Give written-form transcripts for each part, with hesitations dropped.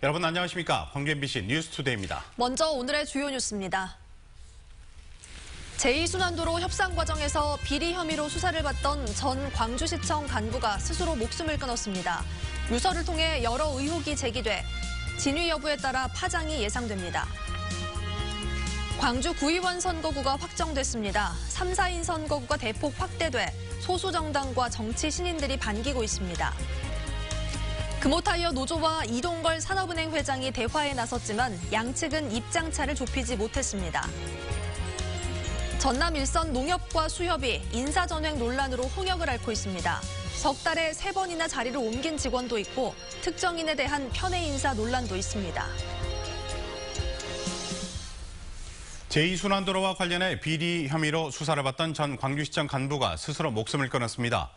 여러분 안녕하십니까? 광주 MBC 뉴스투데이입니다. 먼저 오늘의 주요 뉴스입니다. 제2순환도로 협상 과정에서 비리 혐의로 수사를 받던 전 광주시청 간부가 스스로 목숨을 끊었습니다. 유서를 통해 여러 의혹이 제기돼 진위 여부에 따라 파장이 예상됩니다. 광주 구의원 선거구가 확정됐습니다. 3, 4인 선거구가 대폭 확대돼 소수 정당과 정치 신인들이 반기고 있습니다. 금호타이어 노조와 이동걸 산업은행 회장이 대화에 나섰지만 양측은 입장차를 좁히지 못했습니다. 전남 일선 농협과 수협이 인사전횡 논란으로 홍역을 앓고 있습니다. 석 달에 3번이나 자리를 옮긴 직원도 있고 특정인에 대한 편애 인사 논란도 있습니다. 제2순환도로와 관련해 비리 혐의로 수사를 받던 전 광주시청 간부가 스스로 목숨을 끊었습니다.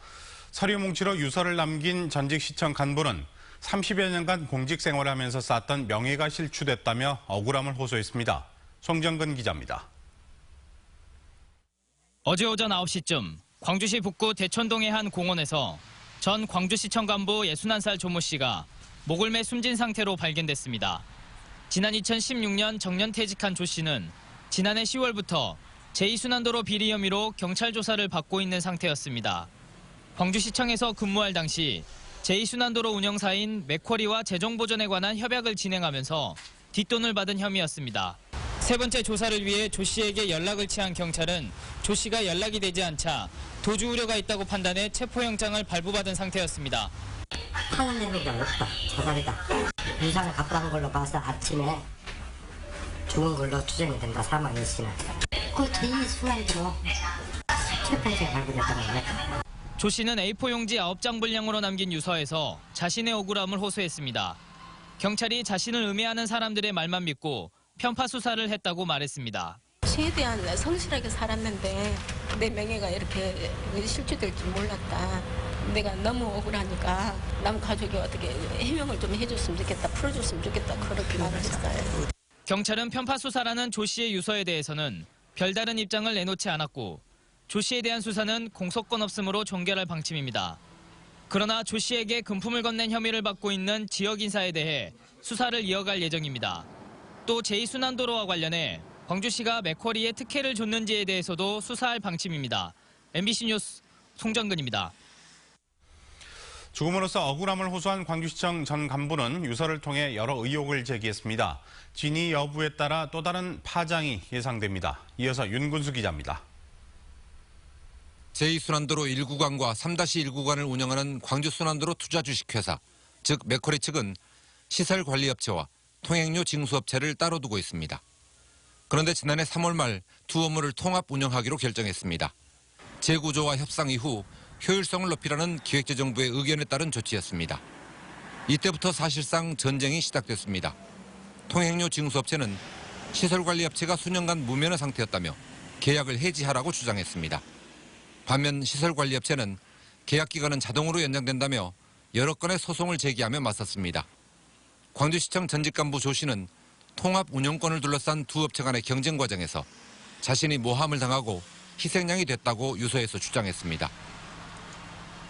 서류 뭉치로 유서를 남긴 전직 시청 간부는 30여 년간 공직 생활을 하면서 쌓았던 명예가 실추됐다며 억울함을 호소했습니다. 송정근 기자입니다. 어제 오전 9시쯤 광주시 북구 대천동의 한 공원에서 전 광주시청 간부 61살 조모 씨가 목을 매 숨진 상태로 발견됐습니다. 지난 2016년 정년 퇴직한 조 씨는 지난해 10월부터 제2순환도로 비리 혐의로 경찰 조사를 받고 있는 상태였습니다. 광주시청에서 근무할 당시 제2순환도로 운영사인 맥쿼리와 재정보전에 관한 협약을 진행하면서 뒷돈을 받은 혐의였습니다. 세 번째 조사를 위해 조 씨에게 연락을 취한 경찰은 조 씨가 연락이 되지 않자 도주 우려가 있다고 판단해 체포영장을 발부받은 상태였습니다. 하는 내용이 없다. 자살이다. 유상을 갖고 간 걸로 봐서 아침에 죽은 걸로 추정이 된다. 사망 일시는. 그 제2순환도로 체포영장이 발부됐다는 거예요. 조 씨는 A4 용지 9장 분량으로 남긴 유서에서 자신의 억울함을 호소했습니다. 경찰이 자신을 음해하는 사람들의 말만 믿고 편파 수사를 했다고 말했습니다. 최대한 성실하게 살았는데 내 명예가 이렇게 실추될 줄 몰랐다. 내가 너무 억울하니까 남 가족이 어떻게 해명을 좀 해줬으면 좋겠다. 풀어줬으면 좋겠다. 그렇게 말을 했어요. 경찰은 편파 수사라는 조 씨의 유서에 대해서는 별다른 입장을 내놓지 않았고 조 씨에 대한 수사는 공소권 없음으로 종결할 방침입니다. 그러나 조 씨에게 금품을 건넨 혐의를 받고 있는 지역 인사에 대해 수사를 이어갈 예정입니다. 또 제2순환도로와 관련해 광주시가 맥쿼리에 특혜를 줬는지에 대해서도 수사할 방침입니다. MBC 뉴스 송정근입니다. 죽음으로써 억울함을 호소한 광주시청 전 간부는 유서를 통해 여러 의혹을 제기했습니다. 진위 여부에 따라 또 다른 파장이 예상됩니다. 이어서 윤군수 기자입니다. 제2순환도로 1구간과 3-1구간을 운영하는 광주순환도로 투자주식회사, 즉 맥쿼리 측은 시설관리업체와 통행료 징수업체를 따로 두고 있습니다. 그런데 지난해 3월 말 두 업무를 통합 운영하기로 결정했습니다. 재구조와 협상 이후 효율성을 높이라는 기획재정부의 의견에 따른 조치였습니다. 이때부터 사실상 전쟁이 시작됐습니다. 통행료 징수업체는 시설관리업체가 수년간 무면허 상태였다며 계약을 해지하라고 주장했습니다. 반면 시설관리업체는 계약기간은 자동으로 연장된다며 여러 건의 소송을 제기하며 맞섰습니다. 광주시청 전직 간부 조 씨는 통합 운영권을 둘러싼 두 업체 간의 경쟁 과정에서 자신이 모함을 당하고 희생양이 됐다고 유서에서 주장했습니다.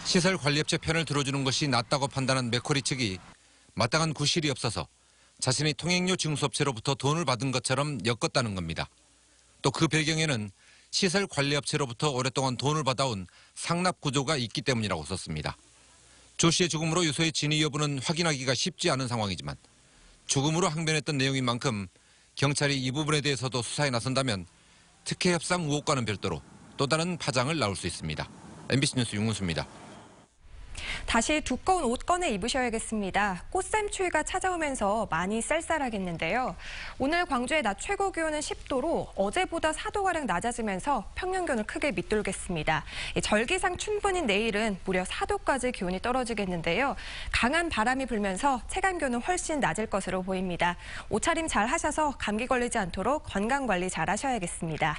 시설관리업체 편을 들어주는 것이 낫다고 판단한 맥쿼리 측이 마땅한 구실이 없어서 자신이 통행료 징수업체로부터 돈을 받은 것처럼 엮었다는 겁니다. 또 그 배경에는 시설관리업체로부터 오랫동안 돈을 받아온 상납 구조가 있기 때문이라고 썼습니다. 조 씨의 죽음으로 유서의 진위 여부는 확인하기가 쉽지 않은 상황이지만 죽음으로 항변했던 내용인 만큼 경찰이 이 부분에 대해서도 수사에 나선다면 특혜 협상 의혹과는 별도로 또 다른 파장을 낳을 수 있습니다. MBC 뉴스 윤군수입니다. 다시 두꺼운 옷 꺼내 입으셔야겠습니다. 꽃샘추위가 찾아오면서 많이 쌀쌀하겠는데요. 오늘 광주의 낮 최고 기온은 10도로 어제보다 4도가량 낮아지면서 평년기온을 크게 밑돌겠습니다. 절기상 춘분인 내일은 무려 4도까지 기온이 떨어지겠는데요. 강한 바람이 불면서 체감기온은 훨씬 낮을 것으로 보입니다. 옷차림 잘 하셔서 감기 걸리지 않도록 건강관리 잘 하셔야겠습니다.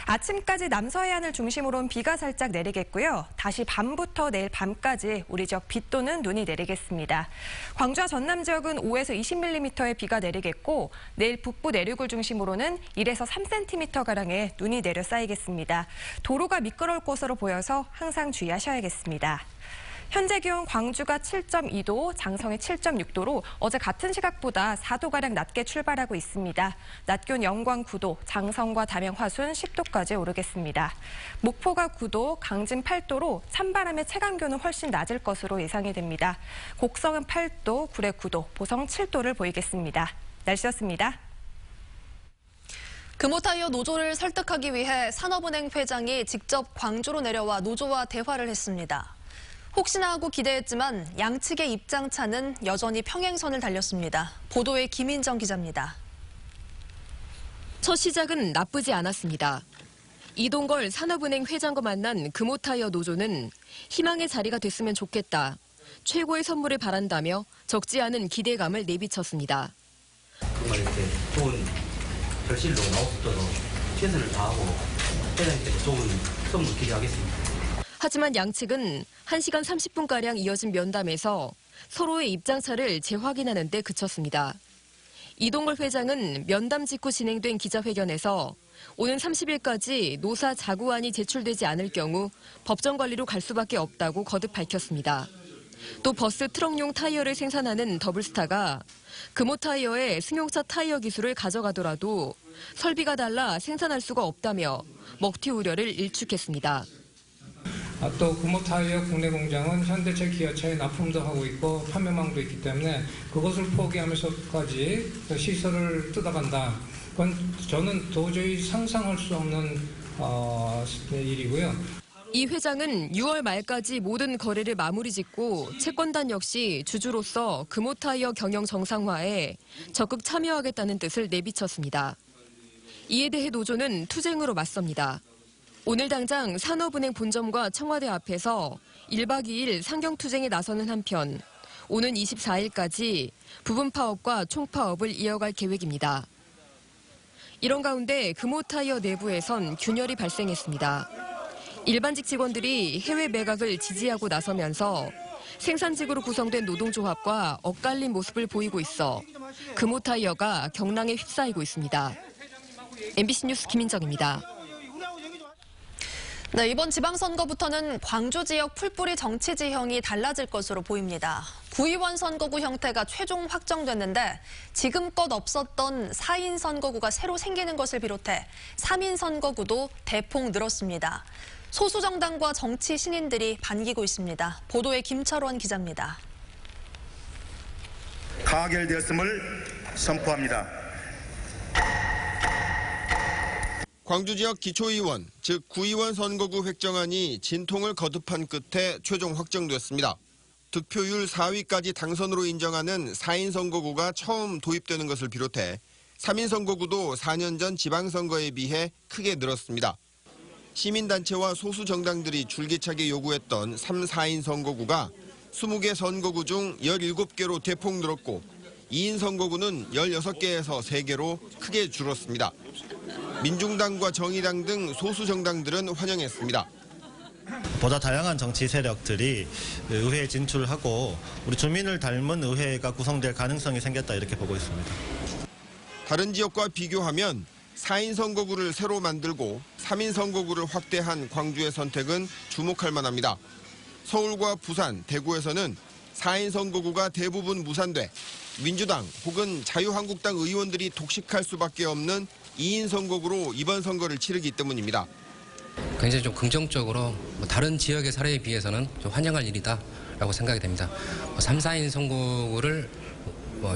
아침까지 남서해안을 중심으로 비가 살짝 내리겠고요. 다시 밤부터 내일 밤까지 우리 지역 비 또는 눈이 내리겠습니다. 광주와 전남 지역은 5에서 20mm의 비가 내리겠고 내일 북부 내륙을 중심으로는 1에서 3cm가량의 눈이 내려 쌓이겠습니다. 도로가 미끄러울 것으로 보여서 항상 주의하셔야겠습니다. 현재 기온 광주가 7.2도, 장성이 7.6도로 어제 같은 시각보다 4도가량 낮게 출발하고 있습니다. 낮 기온 영광 9도, 장성과 담양 화순 10도까지 오르겠습니다. 목포가 9도, 강진 8도로 찬바람의 체감 기온은 훨씬 낮을 것으로 예상이 됩니다. 곡성은 8도, 구례 9도, 보성 7도를 보이겠습니다. 날씨였습니다. 금호타이어 노조를 설득하기 위해 산업은행 회장이 직접 광주로 내려와 노조와 대화를 했습니다. 혹시나 하고 기대했지만 양측의 입장차는 여전히 평행선을 달렸습니다. 보도에 김인정 기자입니다. 첫 시작은 나쁘지 않았습니다. 이동걸 산업은행 회장과 만난 금호타이어 노조는 희망의 자리가 됐으면 좋겠다. 최고의 선물을 바란다며 적지 않은 기대감을 내비쳤습니다. 정말 이렇게 좋은 결실로 나올 수 있도록 최선을 다하고 회장님께서 좋은 선물 기대하겠습니다. 하지만 양측은 1시간 30분가량 이어진 면담에서 서로의 입장차를 재확인하는 데 그쳤습니다. 이동걸 회장은 면담 직후 진행된 기자회견에서 오는 30일까지 노사 자구안이 제출되지 않을 경우 법정 관리로 갈 수밖에 없다고 거듭 밝혔습니다. 또 버스 트럭용 타이어를 생산하는 더블스타가 금호타이어의 승용차 타이어 기술을 가져가더라도 설비가 달라 생산할 수가 없다며 먹튀 우려를 일축했습니다. 또 금호타이어 국내 공장은 현대차, 기아차에 납품도 하고 있고 판매망도 있기 때문에 그것을 포기하면서까지 시설을 뜯어간다. 그건 저는 도저히 상상할 수 없는 일이고요. 이 회장은 6월 말까지 모든 거래를 마무리 짓고 채권단 역시 주주로서 금호타이어 경영 정상화에 적극 참여하겠다는 뜻을 내비쳤습니다. 이에 대해 노조는 투쟁으로 맞섭니다. 오늘 당장 산업은행 본점과 청와대 앞에서 1박 2일 상경투쟁에 나서는 한편 오는 24일까지 부분 파업과 총파업을 이어갈 계획입니다. 이런 가운데 금호타이어 내부에선 균열이 발생했습니다. 일반직 직원들이 해외 매각을 지지하고 나서면서 생산직으로 구성된 노동조합과 엇갈린 모습을 보이고 있어 금호타이어가 경랑에 휩싸이고 있습니다. MBC 뉴스 김인정입니다. 네, 이번 지방선거부터는 광주 지역 풀뿌리 정치 지형이 달라질 것으로 보입니다. 구의원 선거구 형태가 최종 확정됐는데 지금껏 없었던 4인 선거구가 새로 생기는 것을 비롯해 3인 선거구도 대폭 늘었습니다. 소수 정당과 정치 신인들이 반기고 있습니다. 보도에 김철원 기자입니다. 가결되었음을 선포합니다. 광주 지역 기초의원, 즉 구의원 선거구 획정안이 진통을 거듭한 끝에 최종 확정됐습니다. 득표율 4위까지 당선으로 인정하는 4인 선거구가 처음 도입되는 것을 비롯해 3인 선거구도 4년 전 지방선거에 비해 크게 늘었습니다. 시민단체와 소수 정당들이 줄기차게 요구했던 3, 4인 선거구가 20개 선거구 중 17개로 대폭 늘었고 2인 선거구는 16개에서 3개로 크게 줄었습니다. 민중당과 정의당 등 소수 정당들은 환영했습니다. 보다 다양한 정치 세력들이 의회에 진출하고 우리 주민을 닮은 의회가 구성될 가능성이 생겼다 이렇게 보고 있습니다. 다른 지역과 비교하면 4인 선거구를 새로 만들고 3인 선거구를 확대한 광주의 선택은 주목할 만합니다. 서울과 부산, 대구에서는 4인 선거구가 대부분 무산돼 민주당 혹은 자유한국당 의원들이 독식할 수밖에 없는 2인 선거구로 이번 선거를 치르기 때문입니다. 굉장히 좀 긍정적으로 다른 지역의 사례에 비해서는 좀 환영할 일이다라고 생각이 됩니다. 3, 4인 선거구를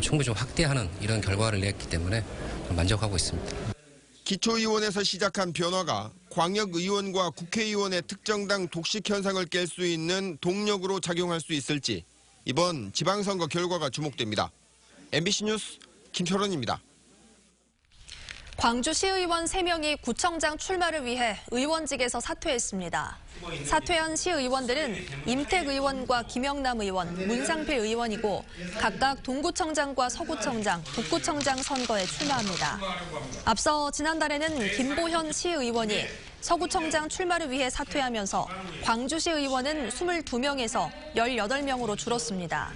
충분히 좀 확대하는 이런 결과를 냈기 때문에 좀 만족하고 있습니다. 기초의원에서 시작한 변화가 광역의원과 국회의원의 특정당 독식 현상을 깰 수 있는 동력으로 작용할 수 있을지 이번 지방선거 결과가 주목됩니다. MBC 뉴스 김철원입니다. 광주시의원 3명이 구청장 출마를 위해 의원직에서 사퇴했습니다. 사퇴한 시의원들은 임택 의원과 김영남 의원, 문상필 의원이고 각각 동구청장과 서구청장, 북구청장 선거에 출마합니다. 앞서 지난달에는 김보현 시의원이 서구청장 출마를 위해 사퇴하면서 광주시 의원은 22명에서 18명으로 줄었습니다.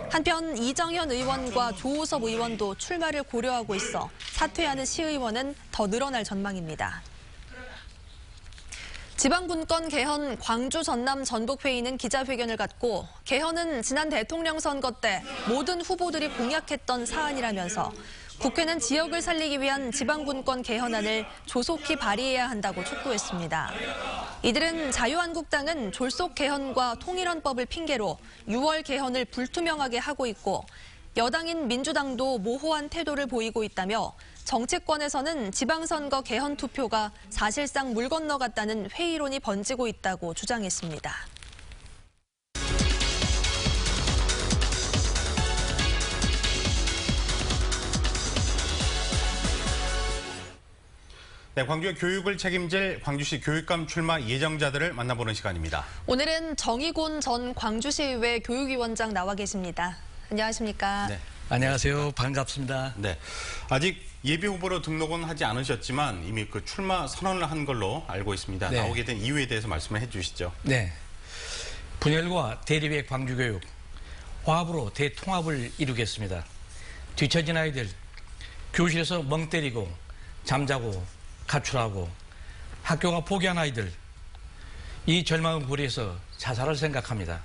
한편 이정현 의원과 조우섭 의원도 출마를 고려하고 있어 사퇴하는 시의원은 더 늘어날 전망입니다. 지방분권 개헌 광주 전남 전북회의는 기자회견을 갖고 개헌은 지난 대통령 선거 때 모든 후보들이 공약했던 사안이라면서 국회는 지역을 살리기 위한 지방분권 개헌안을 조속히 발의해야 한다고 촉구했습니다. 이들은 자유한국당은 졸속 개헌과 통일헌법을 핑계로 6월 개헌을 불투명하게 하고 있고 여당인 민주당도 모호한 태도를 보이고 있다며 정치권에서는 지방선거 개헌 투표가 사실상 물 건너갔다는 회의론이 번지고 있다고 주장했습니다. 네, 광주의 교육을 책임질 광주시 교육감 출마 예정자들을 만나보는 시간입니다. 오늘은 정의곤 전 광주시의회 교육위원장 나와 계십니다. 안녕하십니까? 네. 안녕하세요. 반갑습니다. 네, 아직 예비 후보로 등록은 하지 않으셨지만 이미 그 출마 선언을 한 걸로 알고 있습니다. 네. 나오게 된 이유에 대해서 말씀을 해주시죠. 네, 분열과 대립의 광주교육, 화합으로 대통합을 이루겠습니다. 뒤처진 아이들, 교실에서 멍 때리고 잠자고 가출하고 학교가 포기한 아이들, 이 절망을 고려해서 자살을 생각합니다.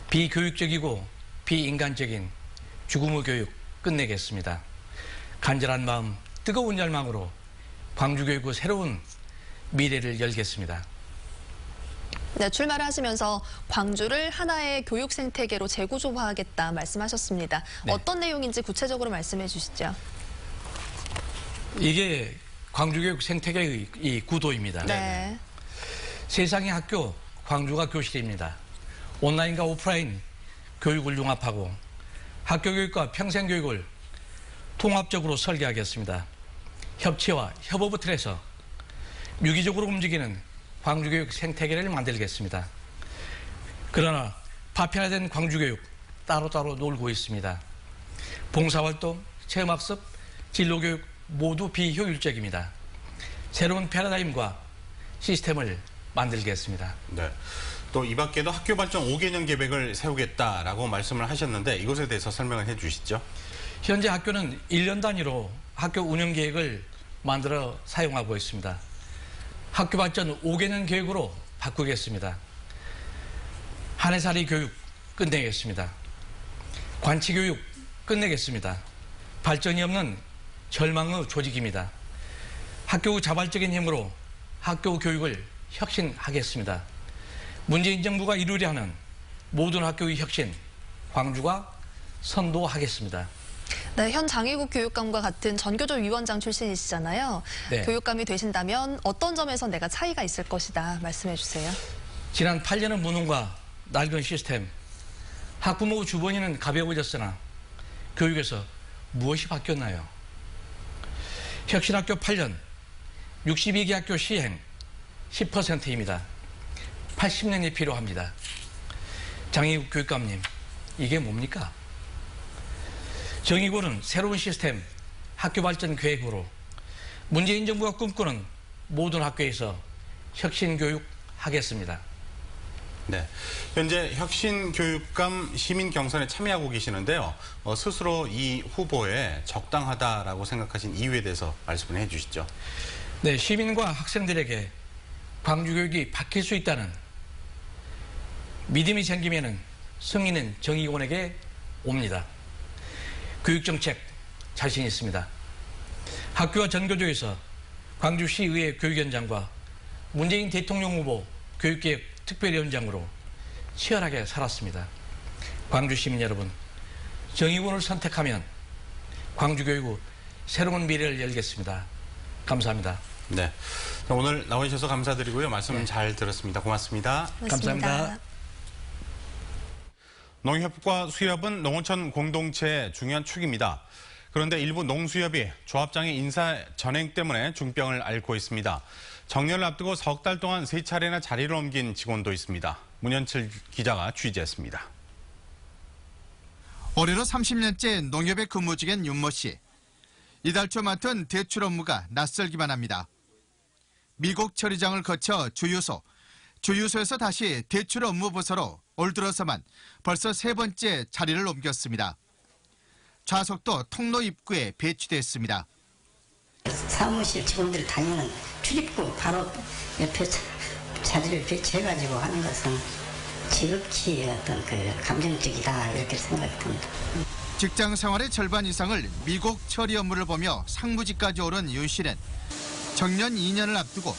비교육적이고 비인간적인 죽음의 교육 끝내겠습니다. 간절한 마음, 뜨거운 열망으로 광주교육의 새로운 미래를 열겠습니다. 네, 출마를 하시면서 광주를 하나의 교육 생태계로 재구조화하겠다 말씀하셨습니다. 네. 어떤 내용인지 구체적으로 말씀해 주시죠. 이게 광주교육 생태계의 이 구도입니다. 네. 세상의 학교, 광주가 교실입니다. 온라인과 오프라인 교육을 융합하고 학교 교육과 평생 교육을 통합적으로 설계하겠습니다. 협치와 협업을 틀어서 유기적으로 움직이는 광주교육 생태계를 만들겠습니다. 그러나 파편화된 광주교육 따로따로 놀고 있습니다. 봉사활동, 체험학습, 진로교육 모두 비효율적입니다. 새로운 패러다임과 시스템을 만들겠습니다. 네. 또 이 밖에도 학교 발전 5개년 계획을 세우겠다라고 말씀을 하셨는데 이것에 대해서 설명을 해 주시죠. 현재 학교는 1년 단위로 학교 운영 계획을 만들어 사용하고 있습니다. 학교 발전 5개년 계획으로 바꾸겠습니다. 한 해살이 교육 끝내겠습니다. 관치 교육 끝내겠습니다. 발전이 없는 절망의 조직입니다. 학교 자발적인 힘으로 학교 교육을 혁신하겠습니다. 문재인 정부가 이루려 하는 모든 학교의 혁신, 광주가 선도하겠습니다. 네, 현 장애국 교육감과 같은 전교조 위원장 출신이시잖아요. 네. 교육감이 되신다면 어떤 점에서 내가 차이가 있을 것이다 말씀해 주세요. 지난 8년의 무능과 낡은 시스템, 학부모 주번위는 가벼워졌으나 교육에서 무엇이 바뀌었나요? 혁신학교 8년, 62개 학교 시행 10%입니다. 80년이 필요합니다. 장애국 교육감님, 이게 뭡니까? 정의고는 새로운 시스템, 학교 발전 계획으로 문재인 정부가 꿈꾸는 모든 학교에서 혁신교육 하겠습니다. 네, 현재 혁신교육감 시민 경선에 참여하고 계시는데요. 스스로 이 후보에 적당하다라고 생각하신 이유에 대해서 말씀을 해주시죠. 네, 시민과 학생들에게 광주교육이 바뀔 수 있다는 믿음이 생기면 승리는 정의원에게 옵니다. 교육정책 자신 있습니다. 학교와 전교조에서 광주시의회 교육위원장과 문재인 대통령 후보 교육개혁 특별위원장으로 치열하게 살았습니다. 광주 시민 여러분, 정의원을 선택하면 광주교육의 새로운 미래를 열겠습니다. 감사합니다. 네, 오늘 나와주셔서 감사드리고요. 말씀 잘 들었습니다. 고맙습니다. 감사합니다. 농협과 수협은 농어촌 공동체의 중요한 축입니다. 그런데 일부 농수협이 조합장의 인사 전행 때문에 중병을 앓고 있습니다. 정년을 앞두고 석 달 동안 3차례나 자리를 옮긴 직원도 있습니다. 문현철 기자가 취재했습니다. 올해로 30년째 농협에 근무 중인 윤모 씨. 이달 초 맡은 대출 업무가 낯설기만 합니다. 미국 처리장을 거쳐 주유소에서 다시 대출 업무 부서로 올 들어서만 벌써 3번째 자리를 옮겼습니다. 좌석도 통로 입구에 배치됐습니다. 사무실 직원들이 다니는 출입구 바로 옆에 자리를 배치해가지고 하는 것은 지극히 어떤 그 감정적이다 이렇게 생각이 듭니다. 직장 생활의 절반 이상을 미국 처리 업무를 보며 상무직까지 오른 윤 씨는 정년 2년을 앞두고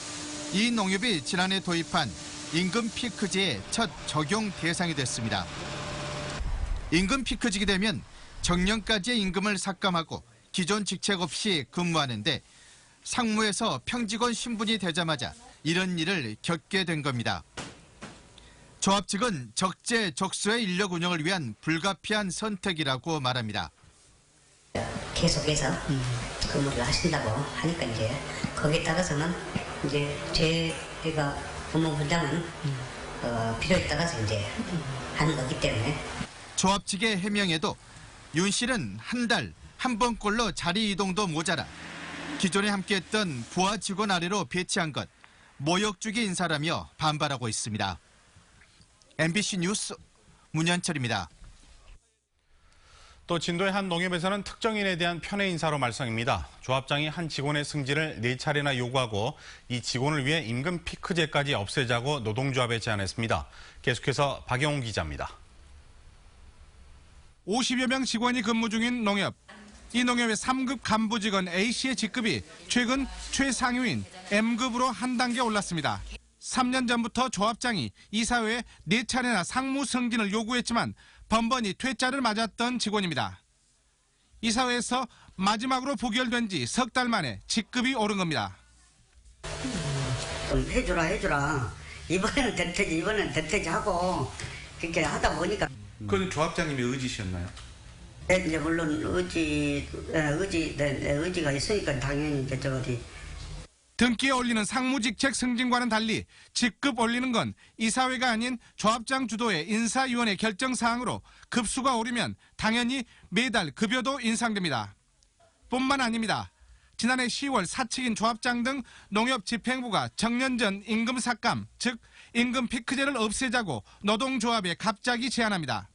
이 농협이 지난해 도입한 임금 피크제의 첫 적용 대상이 됐습니다. 임금 피크직이 되면 정년까지의 임금을 삭감하고 기존 직책 없이 근무하는데 상무에서 평직원 신분이 되자마자 이런 일을 겪게 된 겁니다. 조합 측은 적재적소의 인력 운영을 위한 불가피한 선택이라고 말합니다. 계속해서 근무를 하신다고 하니까 이제 거기에 따라서는 이제 제가 법무부장은 필요에 따라서 이제 하는 거기 때문에. 조합 측의 해명에도 윤 씨는 한 달 한 번꼴로 자리 이동도 모자라 기존에 함께했던 부하 직원 아래로 배치한 것 모욕적인 인사라며 반발하고 있습니다. MBC 뉴스 문현철입니다. 또 진도의 한 농협에서는 특정인에 대한 편애 인사로 말썽입니다. 조합장이 한 직원의 승진을 4차례나 요구하고 이 직원을 위해 임금 피크제까지 없애자고 노동조합에 제안했습니다. 계속해서 박영웅 기자입니다. 50여 명 직원이 근무 중인 농협. 이 농협의 3급 간부 직원 A씨의 직급이 최근 최상위인 M급으로 한 단계 올랐습니다. 3년 전부터 조합장이 이사회에 4차례나 상무 승진을 요구했지만 번번이 퇴짜를 맞았던 직원입니다. 이사회에서 마지막으로 부결된 지 석 달 만에 직급이 오른 겁니다. 좀 해주라. 이번에는 될 테지 하고 그렇게 하다 보니까. 그건 조합장님의 의지셨나요? 네, 이제 물론 의지가 있으니까 당연히 이제 등기에 올리는 상무직책 승진과는 달리 직급 올리는 건 이사회가 아닌 조합장 주도의 인사위원회 결정사항으로 급수가 오르면 당연히 매달 급여도 인상됩니다. 뿐만 아닙니다. 지난해 10월 사측인 조합장 등 농협 집행부가 정년 전 임금 삭감, 즉 임금 피크제를 없애자고 노동조합에 갑자기 제안합니다.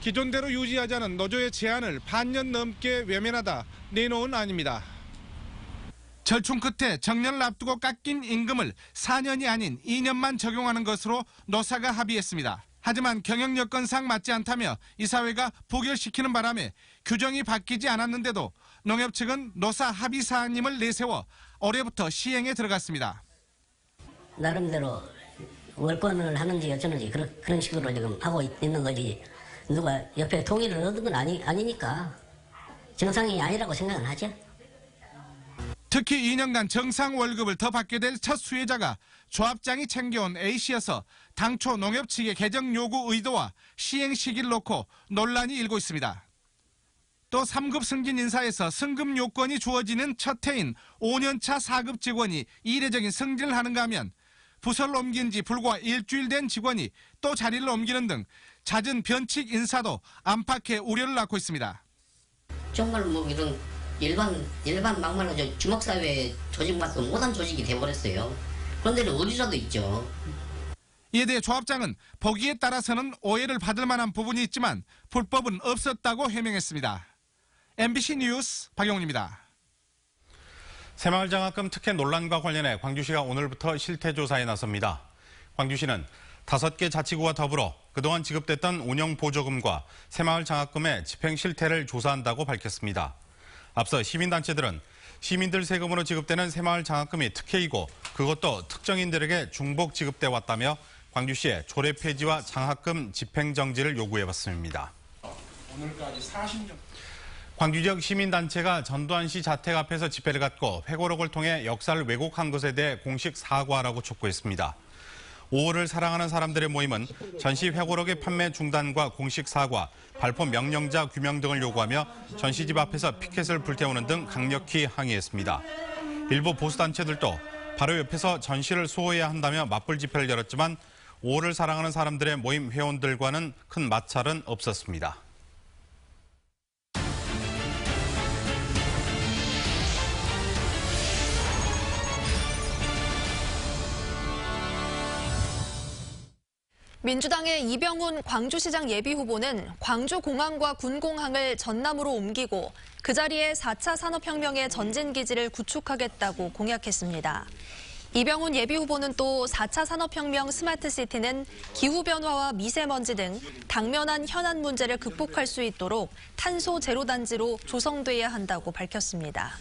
기존대로 유지하자는 노조의 제안을 반년 넘게 외면하다 내놓은 안입니다. 절충 끝에 정년을 앞두고 깎인 임금을 4년이 아닌 2년만 적용하는 것으로 노사가 합의했습니다. 하지만 경영 여건상 맞지 않다며 이사회가 부결시키는 바람에 규정이 바뀌지 않았는데도 농협 측은 노사 합의 사항임을 내세워 올해부터 시행에 들어갔습니다. 나름대로 월권을 하는지 어쩌는지 그런 식으로 지금 하고 있는 거지 누가 옆에 동의를 얻은 건 아니니까 정상이 아니라고 생각은 하죠. 특히 2년간 정상 월급을 더 받게 될 첫 수혜자가 조합장이 챙겨온 A씨여서 당초 농협 측의 개정 요구 의도와 시행 시기를 놓고 논란이 일고 있습니다. 또 3급 승진 인사에서 승급 요건이 주어지는 첫 해인 5년차 4급 직원이 이례적인 승진을 하는가 하면 부서를 옮긴 지 불과 일주일 된 직원이 또 자리를 옮기는 등 잦은 변칙 인사도 안팎의 우려를 낳고 있습니다. 정말 뭐 이런 일반 막말로 주먹사회 조직밖에 못한 조직이 돼버렸어요. 그런 데는 어디라도 있죠. 이에 대해 조합장은 보기에 따라서는 오해를 받을 만한 부분이 있지만 불법은 없었다고 해명했습니다. MBC 뉴스 박영훈입니다. 새마을장학금 특혜 논란과 관련해 광주시가 오늘부터 실태조사에 나섭니다. 광주시는 5개 자치구와 더불어 그동안 지급됐던 운영보조금과 새마을장학금의 집행 실태를 조사한다고 밝혔습니다. 앞서 시민단체들은 시민들 세금으로 지급되는 새마을장학금이 특혜이고 그것도 특정인들에게 중복 지급돼 왔다며 광주시의 조례 폐지와 장학금 집행정지를 요구해왔습니다. 오늘까지 40년. 광주 지역 시민단체가 전두환 씨 자택 앞에서 집회를 갖고 회고록을 통해 역사를 왜곡한 것에 대해 공식 사과하라고 촉구했습니다. 5월을 사랑하는 사람들의 모임은 전시 회고록의 판매 중단과 공식 사과, 발포 명령자 규명 등을 요구하며 전시집 앞에서 피켓을 불태우는 등 강력히 항의했습니다. 일부 보수단체들도 바로 옆에서 전시를 수호해야 한다며 맞불 집회를 열었지만 5월을 사랑하는 사람들의 모임 회원들과는 큰 마찰은 없었습니다. 민주당의 이병훈 광주시장 예비후보는 광주공항과 군공항을 전남으로 옮기고 그 자리에 4차 산업혁명의 전진기지를 구축하겠다고 공약했습니다. 이병훈 예비후보는 또 4차 산업혁명 스마트시티는 기후변화와 미세먼지 등 당면한 현안 문제를 극복할 수 있도록 탄소 제로 단지로 조성돼야 한다고 밝혔습니다.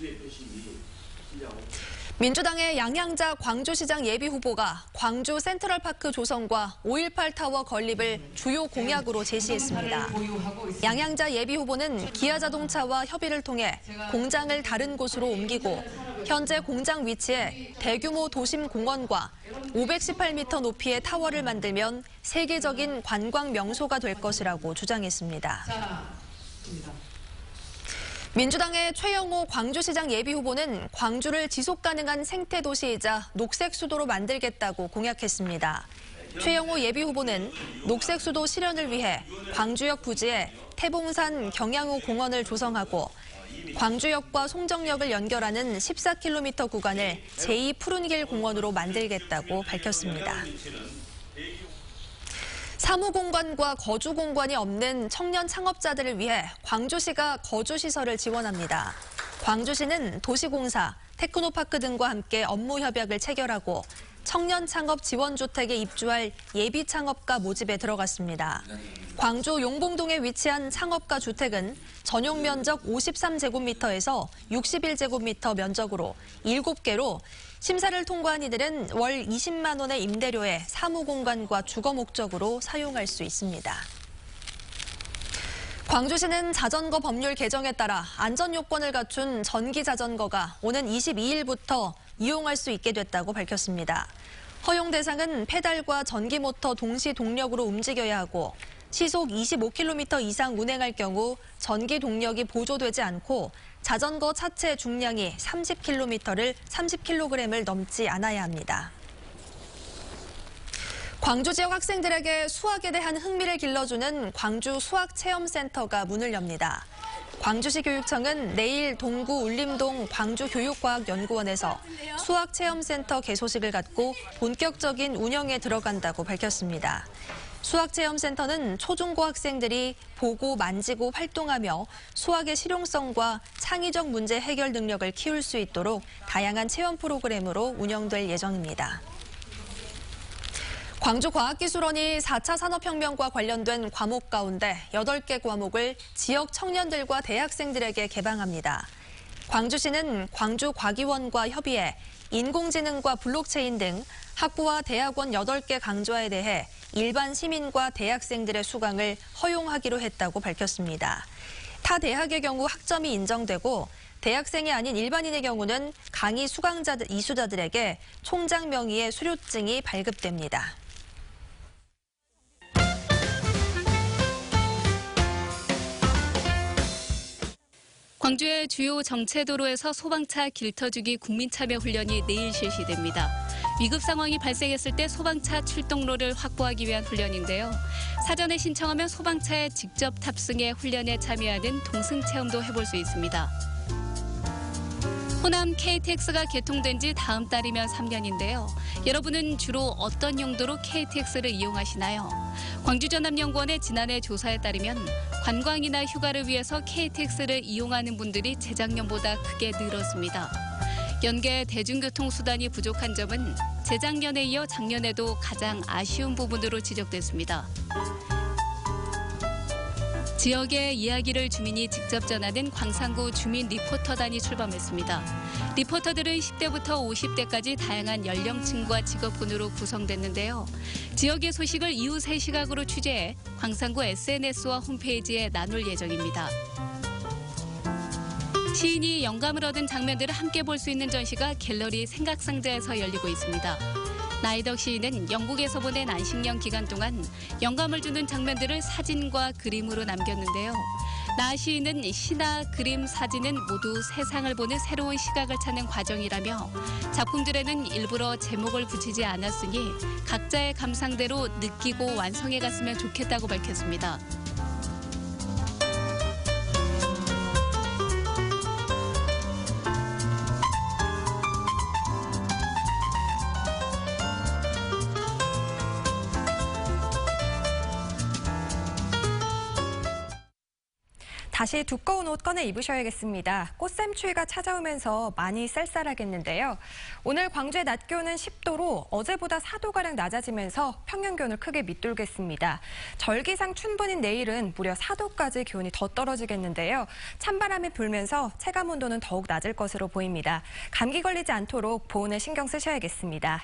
민주당의 양양자 광주시장 예비후보가 광주 센트럴파크 조성과 5.18 타워 건립을 주요 공약으로 제시했습니다. 양양자 예비후보는 기아자동차와 협의를 통해 공장을 다른 곳으로 옮기고 현재 공장 위치에 대규모 도심 공원과 518m 높이의 타워를 만들면 세계적인 관광 명소가 될 것이라고 주장했습니다. 민주당의 최영호 광주시장 예비후보는 광주를 지속가능한 생태도시이자 녹색수도로 만들겠다고 공약했습니다. 최영호 예비후보는 녹색수도 실현을 위해 광주역 부지에 태봉산 경양호 공원을 조성하고 광주역과 송정역을 연결하는 14km 구간을 제2푸른길 공원으로 만들겠다고 밝혔습니다. 사무공간과 거주공간이 없는 청년 창업자들을 위해 광주시가 거주시설을 지원합니다. 광주시는 도시공사, 테크노파크 등과 함께 업무 협약을 체결하고 청년 창업 지원주택에 입주할 예비 창업가 모집에 들어갔습니다. 광주 용봉동에 위치한 창업가 주택은 전용 면적 53제곱미터에서 61제곱미터 면적으로 7개로 심사를 통과한 이들은 월 20만 원의 임대료에 사무공간과 주거 목적으로 사용할 수 있습니다. 광주시는 자전거 법률 개정에 따라 안전요건을 갖춘 전기자전거가 오는 22일부터 이용할 수 있게 됐다고 밝혔습니다. 허용 대상은 페달과 전기모터 동시 동력으로 움직여야 하고 시속 25km 이상 운행할 경우 전기 동력이 보조되지 않고 자전거 차체 중량이 30kg을 넘지 않아야 합니다. 광주 지역 학생들에게 수학에 대한 흥미를 길러주는 광주 수학체험센터가 문을 엽니다. 광주시 교육청은 내일 동구 울림동 광주교육과학연구원에서 수학체험센터 개소식을 갖고 본격적인 운영에 들어간다고 밝혔습니다. 수학체험센터는 초중고 학생들이 보고 만지고 활동하며 수학의 실용성과 창의적 문제 해결 능력을 키울 수 있도록 다양한 체험 프로그램으로 운영될 예정입니다. 광주과학기술원이 4차 산업혁명과 관련된 과목 가운데 8개 과목을 지역 청년들과 대학생들에게 개방합니다. 광주시는 광주과기원과 협의해 인공지능과 블록체인 등 학부와 대학원 8개 강좌에 대해 일반 시민과 대학생들의 수강을 허용하기로 했다고 밝혔습니다. 타 대학의 경우 학점이 인정되고 대학생이 아닌 일반인의 경우는 강의 이수자들에게 총장 명의의 수료증이 발급됩니다. 광주의 주요 정체도로에서 소방차 길터주기 국민참여 훈련이 내일 실시됩니다. 위급 상황이 발생했을 때 소방차 출동로를 확보하기 위한 훈련인데요. 사전에 신청하면 소방차에 직접 탑승해 훈련에 참여하는 동승체험도 해볼 수 있습니다. 호남 KTX가 개통된 지 다음 달이면 3년인데요. 여러분은 주로 어떤 용도로 KTX를 이용하시나요? 광주전남연구원의 지난해 조사에 따르면 관광이나 휴가를 위해서 KTX를 이용하는 분들이 재작년보다 크게 늘었습니다. 연계 대중교통 수단이 부족한 점은 재작년에 이어 작년에도 가장 아쉬운 부분으로 지적됐습니다. 지역의 이야기를 주민이 직접 전하는 광산구 주민 리포터단이 출범했습니다. 리포터들은 10대부터 50대까지 다양한 연령층과 직업군으로 구성됐는데요. 지역의 소식을 이웃의 시각으로 취재해 광산구 SNS와 홈페이지에 나눌 예정입니다. 시인이 영감을 얻은 장면들을 함께 볼 수 있는 전시가 갤러리 생각상자에서 열리고 있습니다. 나이덕 시인은 영국에서 보낸 안식년 기간 동안 영감을 주는 장면들을 사진과 그림으로 남겼는데요. 나 시인은 시나 그림, 사진은 모두 세상을 보는 새로운 시각을 찾는 과정이라며 작품들에는 일부러 제목을 붙이지 않았으니 각자의 감상대로 느끼고 완성해 갔으면 좋겠다고 밝혔습니다. 다시 두꺼운 옷 꺼내 입으셔야겠습니다. 꽃샘추위가 찾아오면서 많이 쌀쌀하겠는데요. 오늘 광주의 낮 기온은 10도로 어제보다 4도가량 낮아지면서 평년 기온을 크게 밑돌겠습니다. 절기상 춘분인 내일은 무려 4도까지 기온이 더 떨어지겠는데요. 찬바람이 불면서 체감 온도는 더욱 낮을 것으로 보입니다. 감기 걸리지 않도록 보온에 신경 쓰셔야겠습니다.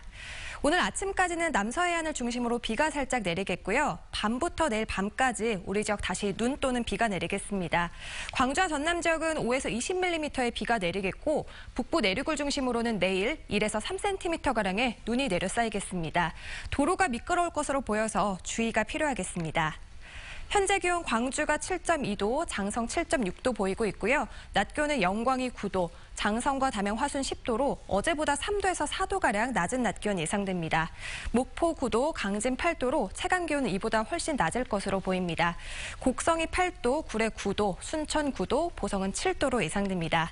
오늘 아침까지는 남서해안을 중심으로 비가 살짝 내리겠고요. 밤부터 내일 밤까지 우리 지역 다시 눈 또는 비가 내리겠습니다. 광주와 전남 지역은 5에서 20mm의 비가 내리겠고 북부 내륙을 중심으로는 내일 1에서 3cm가량의 눈이 내려 쌓이겠습니다. 도로가 미끄러울 것으로 보여서 주의가 필요하겠습니다. 현재 기온 광주가 7.2도, 장성 7.6도 보이고 있고요. 낮 기온은 영광이 9도, 장성과 담양 화순 10도로 어제보다 3도에서 4도가량 낮은 낮 기온 예상됩니다. 목포 9도, 강진 8도로 체감 기온은 이보다 훨씬 낮을 것으로 보입니다. 곡성이 8도, 구례 9도, 순천 9도, 보성은 7도로 예상됩니다.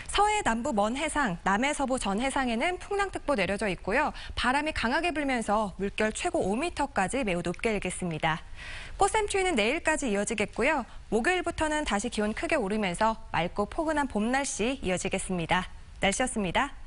서해 남부 먼 해상, 남해 서부 전 해상에는 풍랑특보 내려져 있고요. 바람이 강하게 불면서 물결 최고 5m까지 매우 높게 일겠습니다. 꽃샘추위는 내일까지 이어지겠고요. 목요일부터는 다시 기온 크게 오르면서 맑고 포근한 봄 날씨 이어지겠습니다. 날씨였습니다.